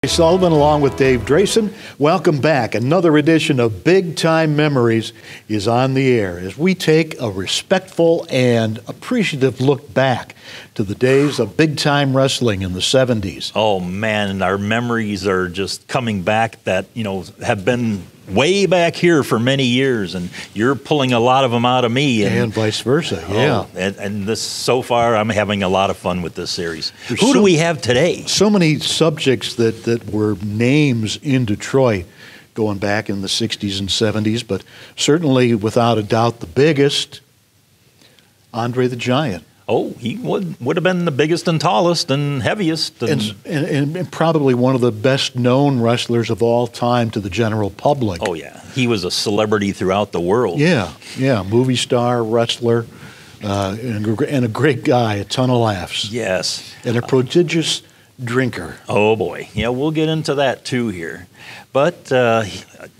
Sullivan along with Dave DRASON. Welcome back. Another edition of Big Time Memories is on the air as we take a respectful and appreciative look back to the days of big time wrestling in the 70s. Oh man, our memories are just coming back that, have been way back here for many years, and you're pulling a lot of them out of me. And vice versa, yeah. And this, so far, I'm having a lot of fun with this series. Who do we have today? So many subjects that were names in Detroit going back in the 60s and 70s, but certainly, without a doubt, the biggest, Andre the Giant. Oh, he would have been the biggest and tallest and heaviest. And probably one of the best-known wrestlers of all time to the general public. Oh, yeah. He was a celebrity throughout the world. Yeah, movie star, wrestler, and a great guy, a ton of laughs. Yes. And a prodigious drinker. Oh, boy. Yeah, we'll get into that, too, here. But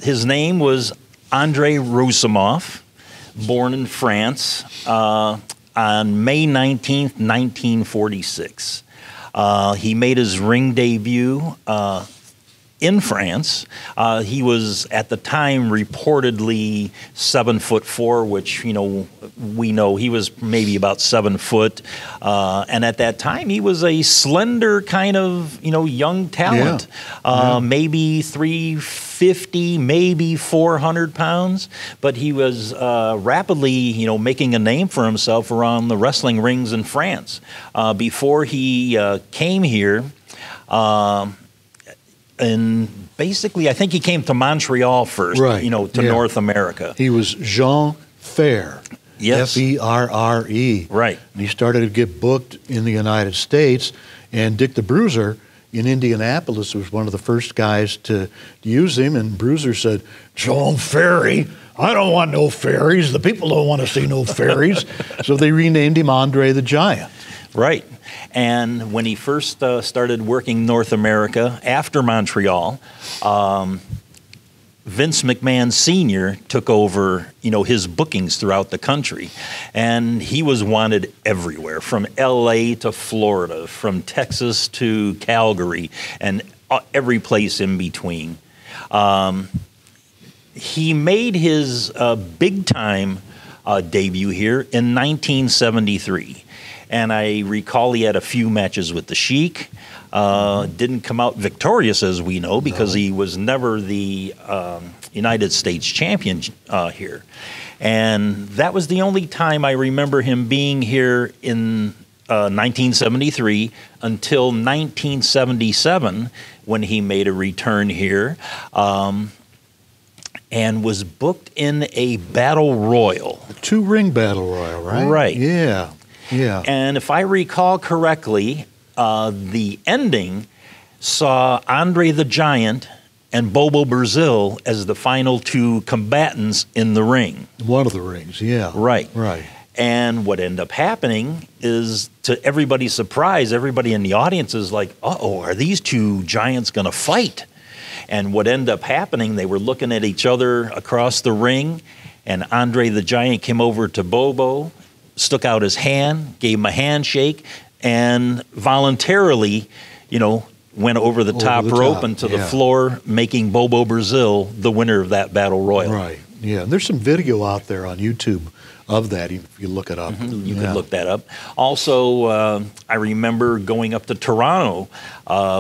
his name was Andre Roussimoff, born in France, on May 19th, 1946. He made his ring debut in France. He was, at the time, reportedly 7'4", which, we know he was maybe about 7 foot. And at that time, he was a slender kind of, young talent. Maybe 350, maybe 400 pounds. But he was rapidly, making a name for himself around the wrestling rings in France. Before he came here, and basically, I think he came to Montreal first, right. To North America. He was Jean Ferre, yes. F-E-R-R-E. Right. And he started to get booked in the United States, and Dick the Bruiser in Indianapolis was one of the first guys to use him, and Bruiser said, Jean Ferre? I don't want no fairies. The people don't want to see no fairies. So they renamed him Andre the Giant. Right. And when he first started working North America after Montreal, Vince McMahon Sr. took over, his bookings throughout the country. And he was wanted everywhere, from L.A. to Florida, from Texas to Calgary, and every place in between. He made his big-time debut here in 1973. And I recall he had a few matches with the Sheik. Didn't come out victorious, as we know, because he was never the United States champion here. And that was the only time I remember him being here in 1973 until 1977, when he made a return here and was booked in a battle royal. A 2-ring battle royal, right? Right. Yeah. Yeah. And if I recall correctly, the ending saw Andre the Giant and Bobo Brazil as the final 2 combatants in the ring. One of the rings, yeah. Right. Right. And what ended up happening is, to everybody's surprise, everybody in the audience is like, uh-oh, are these 2 giants going to fight? And what ended up happening, they were looking at each other across the ring, and Andre the Giant came over to Bobo, stuck out his hand, gave him a handshake, and voluntarily, went over the top rope and to the floor, making Bobo Brazil the winner of that battle royal. Right, yeah. And there's some video out there on YouTube of that, if you look it up. You can look that up. Also, I remember going up to Toronto,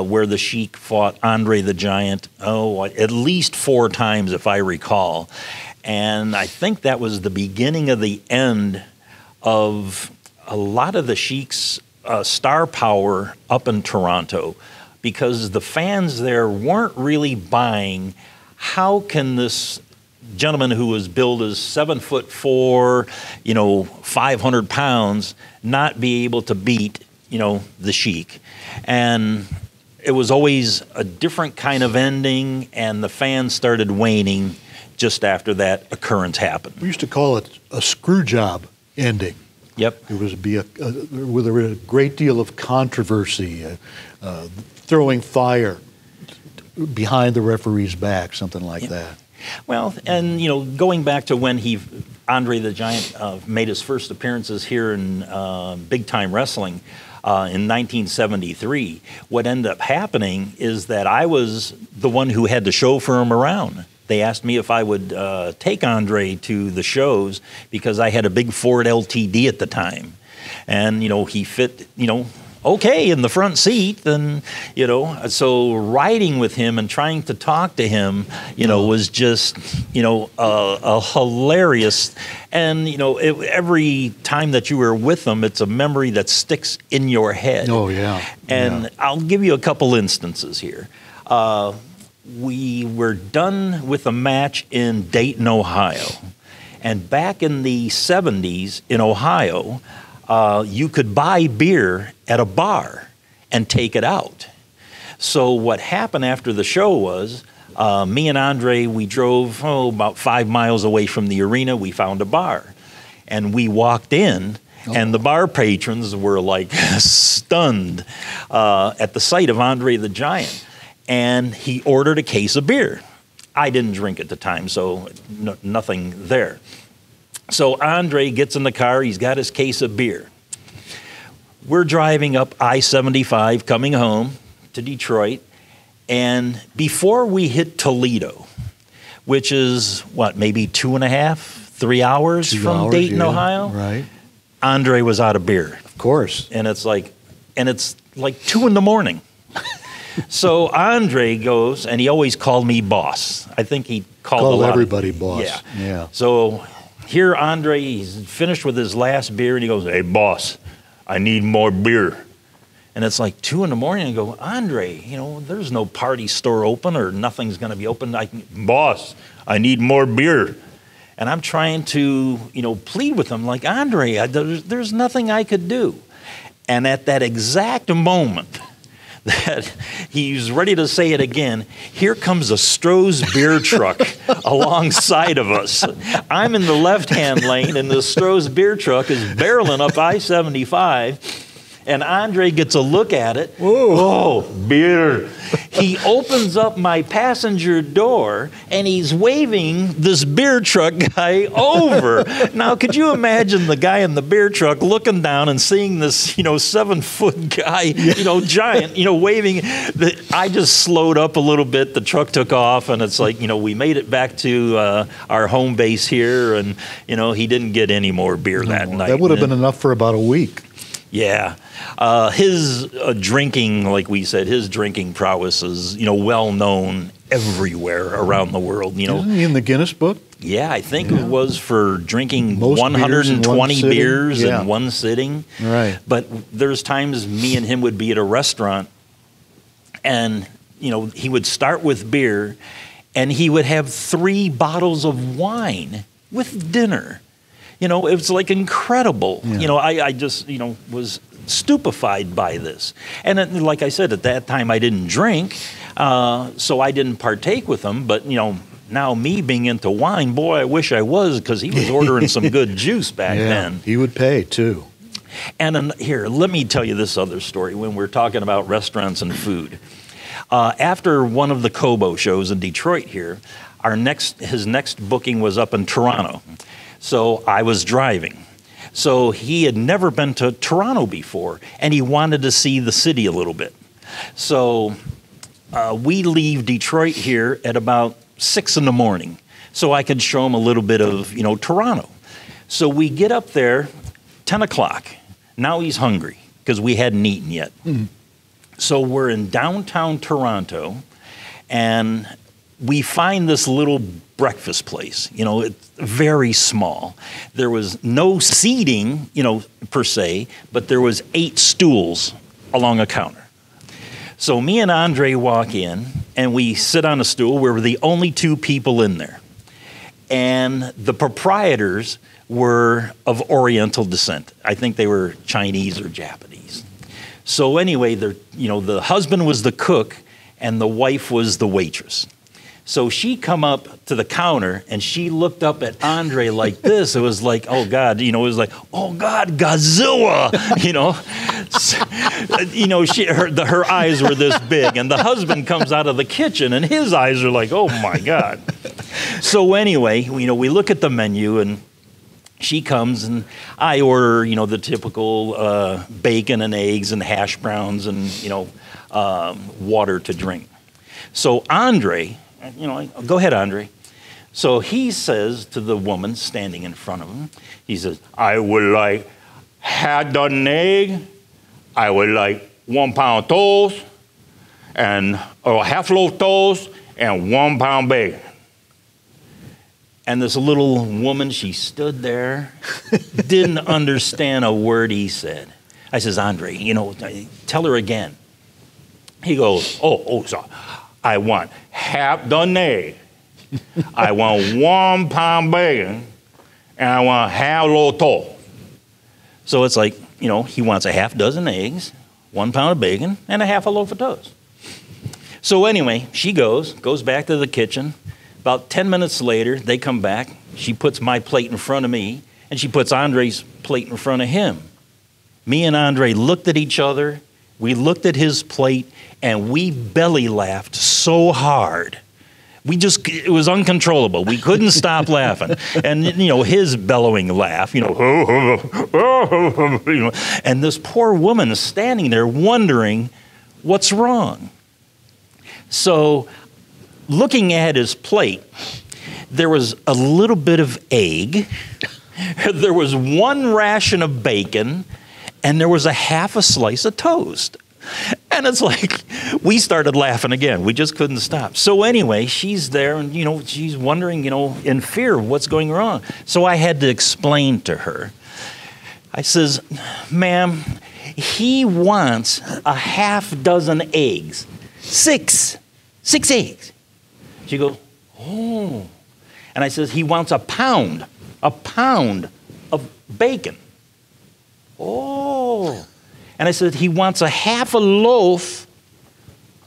where the Sheik fought Andre the Giant, at least 4 times, if I recall. And I think that was the beginning of the end of a lot of the Sheik's star power up in Toronto, because the fans there weren't really buying, how can this gentleman who was billed as 7'4", 500 pounds, not be able to beat, the Sheik? And it was always a different kind of ending, and the fans started waning just after that occurrence happened. We used to call it a screw job ending. Yep. There was a great deal of controversy, throwing fire behind the referee's back, something like that. Well, and going back to when Andre the Giant made his first appearances here in Big Time Wrestling, in 1973. What ended up happening is that I was the one who had to chauffeur him around. They asked me if I would take Andre to the shows because I had a big Ford LTD at the time. And, you know, he fit, you know, okay in the front seat. And, you know, so riding with him and trying to talk to him, you know, was just, you know, a hilarious. And, you know, every time that you were with him, it's a memory that sticks in your head. Oh, yeah. And I'll give you a couple instances here. We were done with a match in Dayton, Ohio. And back in the 70s in Ohio, you could buy beer at a bar and take it out. So what happened after the show was, me and Andre, we drove about 5 miles away from the arena. We found a bar. And we walked in, and the bar patrons were like stunned at the sight of Andre the Giant. And he ordered a case of beer. I didn't drink at the time, so nothing there. So Andre gets in the car, he's got his case of beer. We're driving up I-75 coming home to Detroit, and before we hit Toledo, which is, what, maybe 2.5, 3 hours from Dayton, Ohio? Right. Andre was out of beer. Of course. And it's like 2 in the morning. So Andre goes, and he always called me boss. I think he called everybody boss. Yeah. So here Andre, he's finished with his last beer, and he goes, "Hey, boss, I need more beer." And it's like 2 in the morning, and I go, "Andre, you know, there's no party store open or nothing's going to be open. Boss, I need more beer." And I'm trying to, you know, plead with him like, "Andre, there's nothing I could do." And at that exact moment that he's ready to say it again, here comes a Stroh's beer truck alongside of us. I'm in the left-hand lane, and the Stroh's beer truck is barreling up I-75. And Andre gets a look at it. Oh, beer. He opens up my passenger door, and he's waving this beer truck guy over. Now, could you imagine the guy in the beer truck looking down and seeing this, you know, 7-foot guy, you know, giant, you know, waving? I just slowed up a little bit. The truck took off, and it's like, you know, we made it back to our home base here, and, you know, he didn't get any more beer that night. That would have been enough for about a week. Yeah. His drinking, like we said, his drinking prowess is, you know, well known everywhere around the world. You know, isn't he in the Guinness Book? Yeah, I think it was for drinking most 120 beers in one sitting. Right. But there's times me and him would be at a restaurant, and, you know, he would start with beer, and he would have 3 bottles of wine with dinner. You know, it was like incredible. Yeah. You know, I just, you know, was stupefied by this. And like I said, at that time I didn't drink, so I didn't partake with him. But, you know, now me being into wine, boy, I wish I was, because he was ordering some good juice back then. He would pay, too. And here, let me tell you this other story when we're talking about restaurants and food. After one of the Kobo shows in Detroit here, his next booking was up in Toronto. So I was driving. So he had never been to Toronto before, and he wanted to see the city a little bit. So we leave Detroit here at about 6 in the morning, so I could show him a little bit of, you know, Toronto. So we get up there, 10 o'clock. Now he's hungry because we hadn't eaten yet. Mm-hmm. So we're in downtown Toronto, and we find this little breakfast place. You know, it's very small. There was no seating, you know, per se, but there was 8 stools along a counter. So me and Andre walk in, and we sit on a stool. We were the only 2 people in there. And the proprietors were of Oriental descent. I think they were Chinese or Japanese. So anyway, you know, the husband was the cook, and the wife was the waitress. So she come up to the counter, and she looked up at Andre like this. It was like, oh, God, you know, it was like, oh, God, Godzilla, you know. You know, her eyes were this big, and the husband comes out of the kitchen, and his eyes are like, oh, my God. So anyway, you know, we look at the menu, and she comes and I order, you know, the typical bacon and eggs and hash browns and, you know, water to drink. So Andre, you know, go ahead, Andre. So he says to the woman standing in front of him, he says, I would like half dozen egg, I would like 1 pound toast, and or half loaf toast, and 1 pound bacon. And this little woman, she stood there, didn't understand a word he said. I says, Andre, you know, tell her again. He goes, so I want half dozen egg, I want 1 pound bacon, and I want half loaf toast. So it's like, you know, he wants a half dozen eggs, 1 pound of bacon, and a half a loaf of toast. So anyway, she goes back to the kitchen. About 10 minutes later, they come back. She puts my plate in front of me, and she puts Andre's plate in front of him. Me and Andre looked at each other. We looked at his plate, and we belly laughed so hard. It was uncontrollable. We couldn't stop laughing. And, you know, his bellowing laugh, you know, and this poor woman is standing there wondering what's wrong. So, looking at his plate, there was a little bit of egg, there was 1 ration of bacon, and there was a half a slice of toast. And it's like, we started laughing again. We just couldn't stop. So anyway, she's there and, you know, she's wondering, you know, in fear of what's going wrong. So I had to explain to her. I says, ma'am, he wants a half dozen eggs. 6 eggs. She goes, oh. And I says, he wants a pound of bacon. Oh. And I said, he wants a half a loaf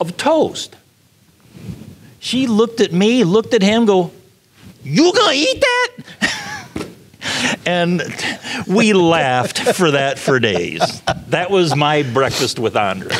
of toast. She looked at me, looked at him, go, you gonna eat that? And we laughed for days. That was my breakfast with Andre.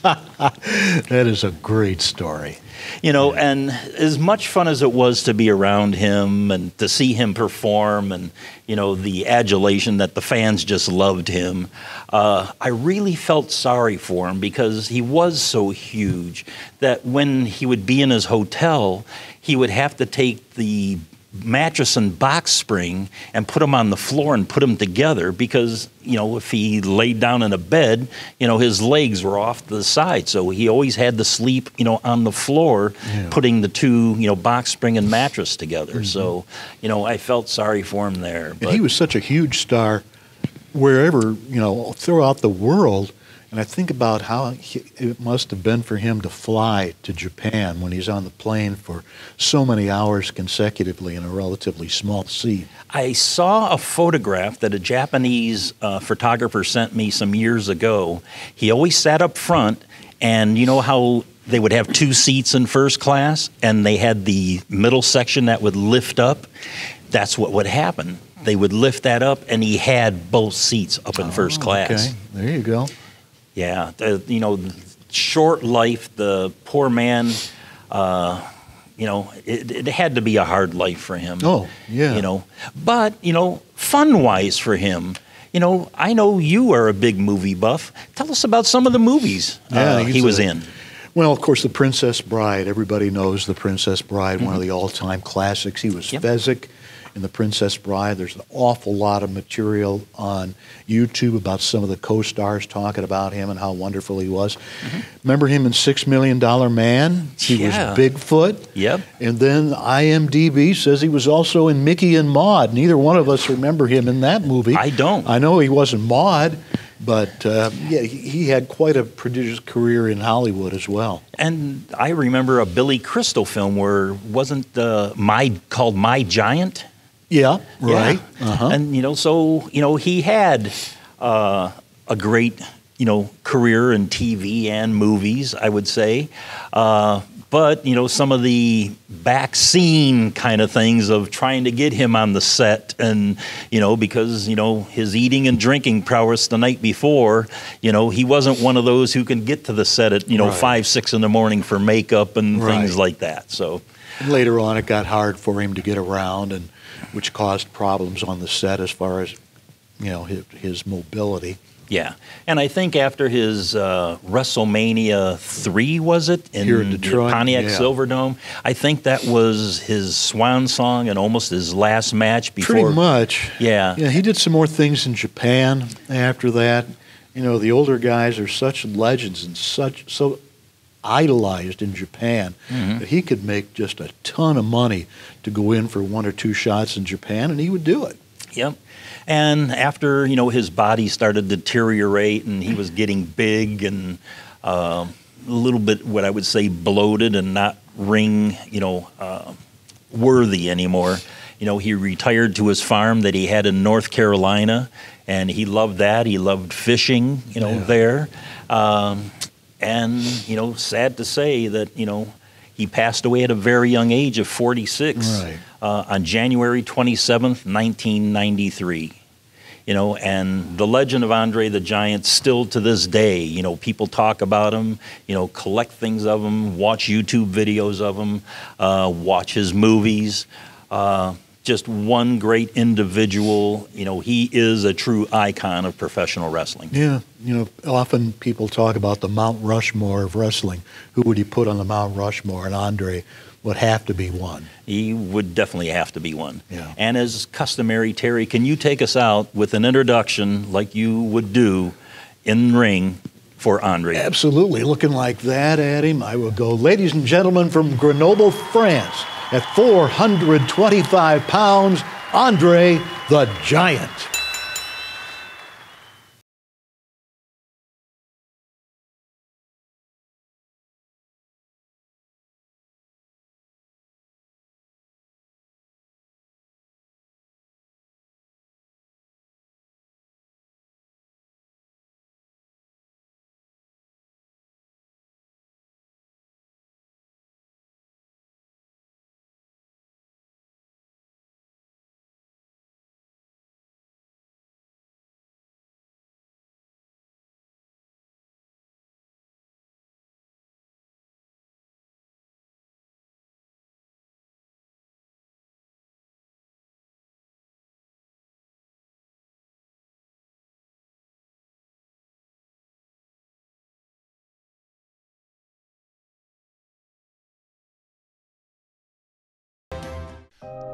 That is a great story. You know, and as much fun as it was to be around him and to see him perform and, you know, the adulation that the fans just loved him, I really felt sorry for him because he was so huge that when he would be in his hotel, he would have to take the mattress and box spring and put them on the floor and put them together because, you know, if he laid down in a bed, you know, his legs were off to the side. So he always had to sleep, you know, on the floor, putting the 2, you know, box spring and mattress together. So, you know, I felt sorry for him there. But he was such a huge star wherever, you know, throughout the world. And I think about how it must have been for him to fly to Japan when he's on the plane for so many hours consecutively in a relatively small seat. I saw a photograph that a Japanese photographer sent me some years ago. He always sat up front, and you know how they would have 2 seats in first class, and they had the middle section that would lift up? That's what would happen. They would lift that up, and he had both seats up in first class. Okay, there you go. Yeah, you know, short life, the poor man, you know, it had to be a hard life for him. Oh, yeah. You know, but, you know, fun-wise for him, you know, I know you are a big movie buff. Tell us about some of the movies he was in. Well, of course, The Princess Bride. Everybody knows The Princess Bride, one of the all-time classics. He was Fezzik in The Princess Bride. There's an awful lot of material on YouTube about some of the co-stars talking about him and how wonderful he was. Remember him in $6 Million Man? He was Bigfoot. Yep. And then IMDb says he was also in Mickey and Maude. Neither one of us remember him in that movie. I don't. I know he wasn't Maude, but yeah, he had quite a prodigious career in Hollywood as well. And I remember a Billy Crystal film where wasn't called My Giant? Yeah, right. Yeah. And, you know, so, you know, he had a great, you know, career in TV and movies, I would say. But, you know, some of the back scene kind of things of trying to get him on the set and, you know, because, you know, his eating and drinking prowess the night before, you know, he wasn't one of those who can get to the set at, you know, 5, 6 in the morning for makeup and things like that. So, And later on, it got hard for him to get around, and which caused problems on the set as far as, you know, his mobility. Yeah, and I think after his WrestleMania 3, was it? Here in Detroit? The Pontiac Yeah. Silverdome. I think that was his swan song and almost his last match before. Pretty much. Yeah. Yeah, he did some more things in Japan after that. You know, the older guys are such legends and so idolized in Japan that he could make just a ton of money to go in for 1 or 2 shots in Japan, and he would do it. Yep. And after, you know, his body started to deteriorate and he was getting big and a little bit, what I would say, bloated and not ring, you know, worthy anymore. You know, he retired to his farm that he had in North Carolina, and he loved that. He loved fishing, you know, there. And, you know, sad to say that, you know, he passed away at a very young age of 46 on January 27th, 1993. You know, and the legend of Andre the Giant still to this day, you know, people talk about him, you know, collect things of him, watch YouTube videos of him, watch his movies. Just one great individual. You know, he is a true icon of professional wrestling. Yeah, you know, often people talk about the Mount Rushmore of wrestling. Who would you put on the Mount Rushmore? And Andre would have to be one. He would definitely have to be one. Yeah. And as customary, Terry, can you take us out with an introduction like you would do in ring for Andre? Absolutely. Looking like that at him, I will go, ladies and gentlemen, from Grenoble, France, at 425 pounds, Andre the Giant.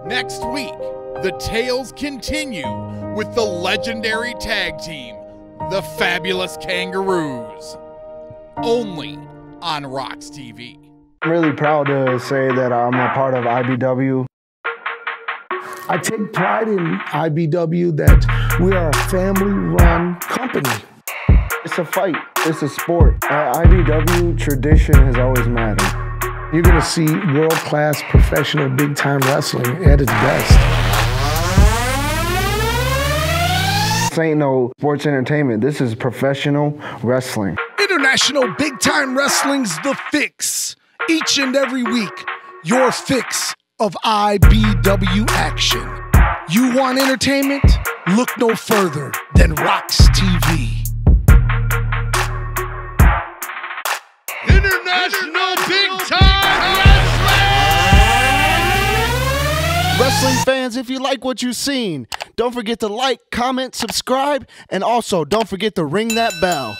Next week, the tales continue with the legendary tag team, the Fabulous Kangaroos. Only on RoX-TV. I'm really proud to say that I'm a part of IBW. I take pride in IBW that we are a family-run company. It's a fight. It's a sport. At IBW, tradition has always mattered. You're going to see world-class professional big-time wrestling at its best. This ain't no sports entertainment. This is professional wrestling. International big-time wrestling's the fix. Each and every week, your fix of IBW action. You want entertainment? Look no further than RoX-TV. International Big-Time Wrestling! Wrestling fans, if you like what you've seen, don't forget to like, comment, subscribe, and also don't forget to ring that bell.